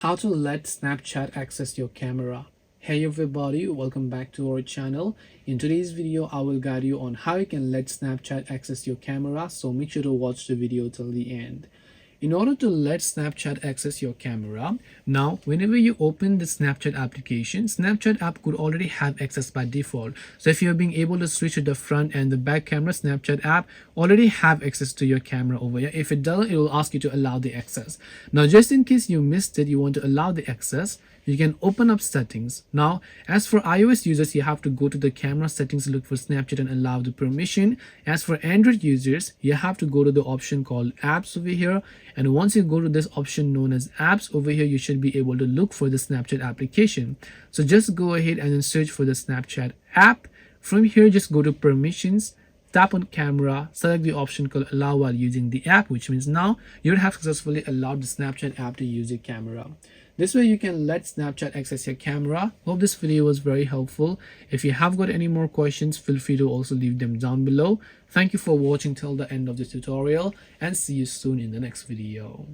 How to let Snapchat access your camera. Hey everybody, welcome back to our channel. In today's video, I will guide you on how you can let Snapchat access your camera, so make sure to watch the video till the end. In order to let Snapchat access your camera, now whenever you open the Snapchat application, Snapchat app could already have access by default. So if you're being able to switch to the front and the back camera, Snapchat app already have access to your camera over here. If it doesn't, it will ask you to allow the access. Now just in case you missed it, you want to allow the access, you can open up settings. Now, as for iOS users, you have to go to the camera settings, look for Snapchat and allow the permission. As for Android users, you have to go to the option called apps over here. And once you go to this option known as apps over here, you should be able to look for the Snapchat application. So just go ahead and then search for the Snapchat app. From here, just go to permissions, tap on camera, select the option called allow while using the app, which means now you have successfully allowed the Snapchat app to use your camera. This way you can let Snapchat access your camera. Hope this video was very helpful. If you have got any more questions, feel free to also leave them down below. Thank you for watching till the end of the tutorial and see you soon in the next video.